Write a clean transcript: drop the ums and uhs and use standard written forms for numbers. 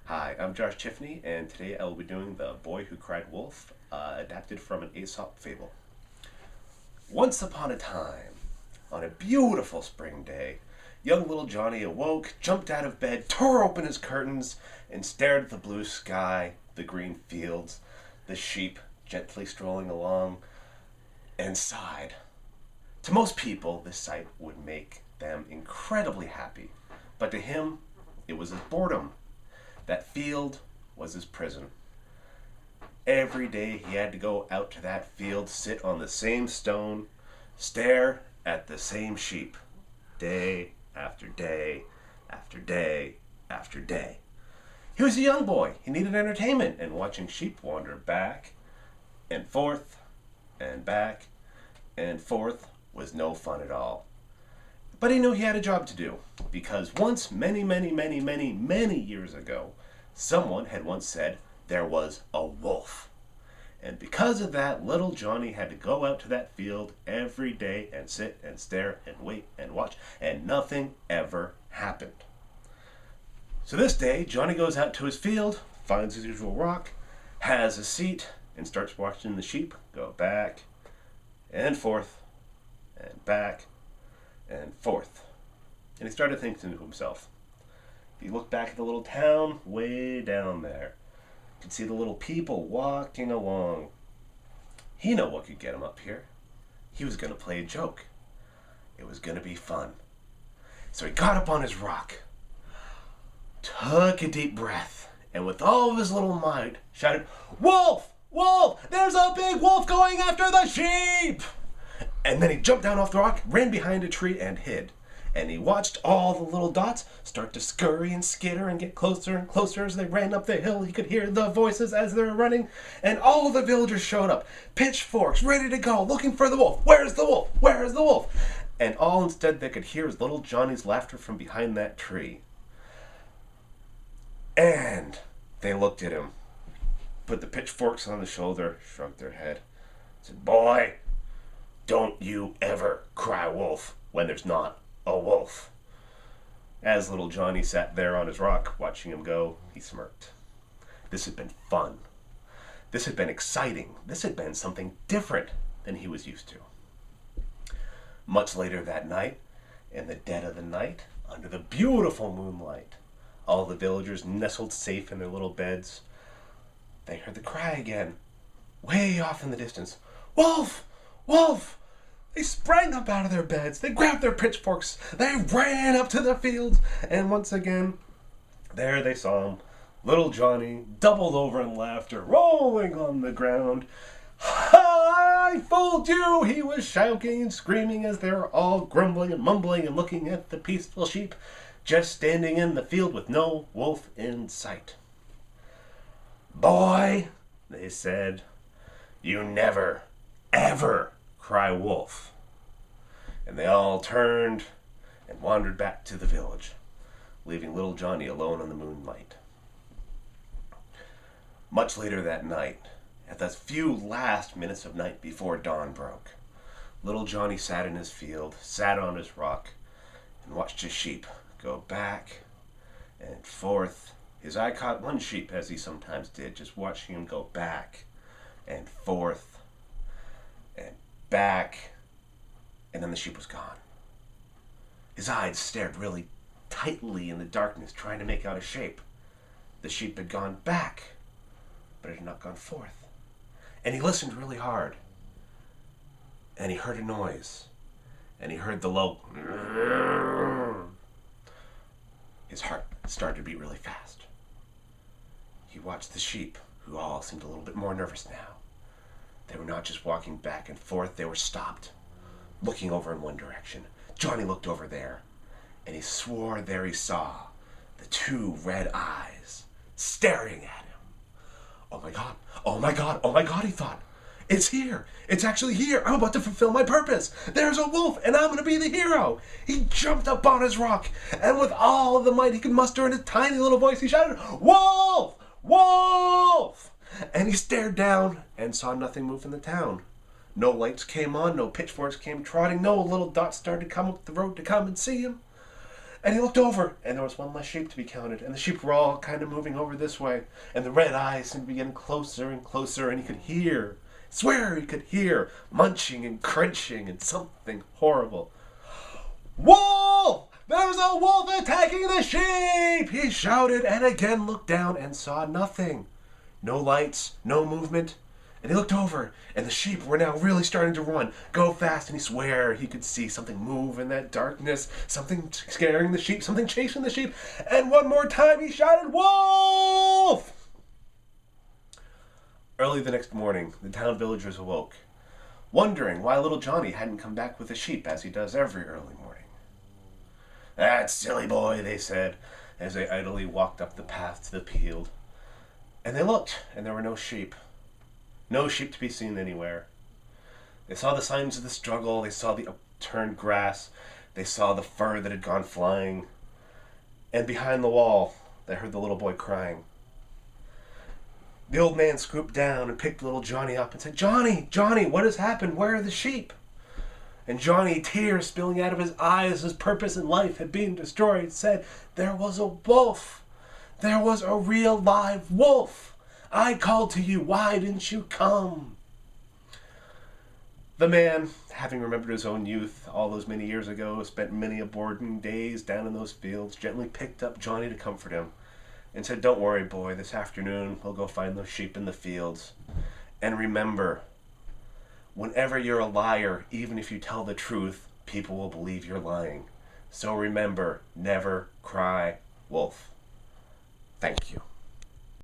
Hi, I'm Josh Tiffany, and today I will be doing The Boy Who Cried Wolf, adapted from an Aesop fable. Once upon a time, on a beautiful spring day, young little Johnny awoke, jumped out of bed, tore open his curtains, and stared at the blue sky, the green fields, the sheep gently strolling along, and sighed. To most people, this sight would make them incredibly happy, but to him, it was his boredom. That field was his prison. Every day he had to go out to that field, sit on the same stone, stare at the same sheep, day after day after day after day. He was a young boy. He needed entertainment, and watching sheep wander back and forth and back and forth was no fun at all. But he knew he had a job to do, because once, many years ago, someone had once said there was a wolf. And because of that, little Johnny had to go out to that field every day and sit and stare and wait and watch, and nothing ever happened. So this day, Johnny goes out to his field, finds his usual rock, has a seat, and starts watching the sheep go back and forth and back and forth. And he started thinking to himself. He looked back at the little town way down there. You could see the little people walking along. He knew what could get him up here. He was going to play a joke. It was going to be fun. So he got up on his rock, took a deep breath, and with all of his little might shouted, "Wolf! Wolf! There's a big wolf going after the sheep!" And then he jumped down off the rock, ran behind a tree, and hid. And he watched all the little dots start to scurry and skitter and get closer and closer as they ran up the hill. He could hear the voices as they were running, and all the villagers showed up, pitchforks, ready to go, looking for the wolf. "Where's the wolf? Where is the wolf?" And all instead they could hear was little Johnny's laughter from behind that tree. And they looked at him, put the pitchforks on his shoulder, shrugged their head, said, "Boy, don't you ever cry wolf when there's not a wolf." As little Johnny sat there on his rock, watching him go, he smirked. This had been fun. This had been exciting. This had been something different than he was used to. Much later that night, in the dead of the night, under the beautiful moonlight, all the villagers nestled safe in their little beds. They heard the cry again, way off in the distance. "Wolf! Wolf!" They sprang up out of their beds. They grabbed their pitchforks. They ran up to the fields. And once again, there they saw him, little Johnny, doubled over in laughter, rolling on the ground. "I fooled you!" he was shouting and screaming as they were all grumbling and mumbling and looking at the peaceful sheep, just standing in the field with no wolf in sight. "Boy," they said, "you never, ever cry wolf." And they all turned and wandered back to the village, leaving little Johnny alone in the moonlight. Much later that night, at the few last minutes of night before dawn broke, little Johnny sat in his field, sat on his rock, and watched his sheep go back and forth. His eye caught one sheep, as he sometimes did, just watching him go back and forth and back, and then the sheep was gone. His eyes stared really tightly in the darkness, trying to make out a shape. The sheep had gone back, but it had not gone forth. And he listened really hard, and he heard a noise, and he heard the low. His heart started to beat really fast. He watched the sheep, who all seemed a little bit more nervous now. They were not just walking back and forth, they were stopped, looking over in one direction. Johnny looked over there, and he swore there he saw the two red eyes staring at him. "Oh my God, oh my God, oh my God," he thought. "It's here. It's actually here. I'm about to fulfill my purpose. There's a wolf, and I'm going to be the hero." He jumped up on his rock, and with all the might he could muster in his tiny little voice, he shouted, "Wolf! Wolf!" And he stared down and saw nothing move in the town. No lights came on, no pitchforks came trotting, no little dots started to come up the road to come and see him. And he looked over, and there was one less sheep to be counted, and the sheep were all kind of moving over this way, and the red eyes seemed to be getting closer and closer, and he could hear, swear he could hear, munching and crunching and something horrible. "Wolf! There's a wolf attacking the sheep!" he shouted, and again looked down and saw nothing. No lights, no movement. And he looked over, and the sheep were now really starting to run, go fast, and he swore he could see something move in that darkness, something scaring the sheep, something chasing the sheep, and one more time he shouted, "Wolf!" Early the next morning, the town villagers awoke, wondering why little Johnny hadn't come back with the sheep as he does every early morning. "That silly boy," they said, as they idly walked up the path to the field. And they looked, and there were no sheep. No sheep to be seen anywhere. They saw the signs of the struggle. They saw the upturned grass. They saw the fur that had gone flying. And behind the wall, they heard the little boy crying. The old man scooped down and picked little Johnny up and said, "Johnny, Johnny, what has happened? Where are the sheep?" And Johnny, tears spilling out of his eyes, his purpose in life had been destroyed, said, "There was a wolf. There was a real live wolf. I called to you. Why didn't you come?" The man, having remembered his own youth all those many years ago, spent many aborting days down in those fields, gently picked up Johnny to comfort him and said, "Don't worry, boy. This afternoon we'll go find those sheep in the fields. And remember, whenever you're a liar, even if you tell the truth, people will believe you're lying. So remember, never cry wolf." Thank you.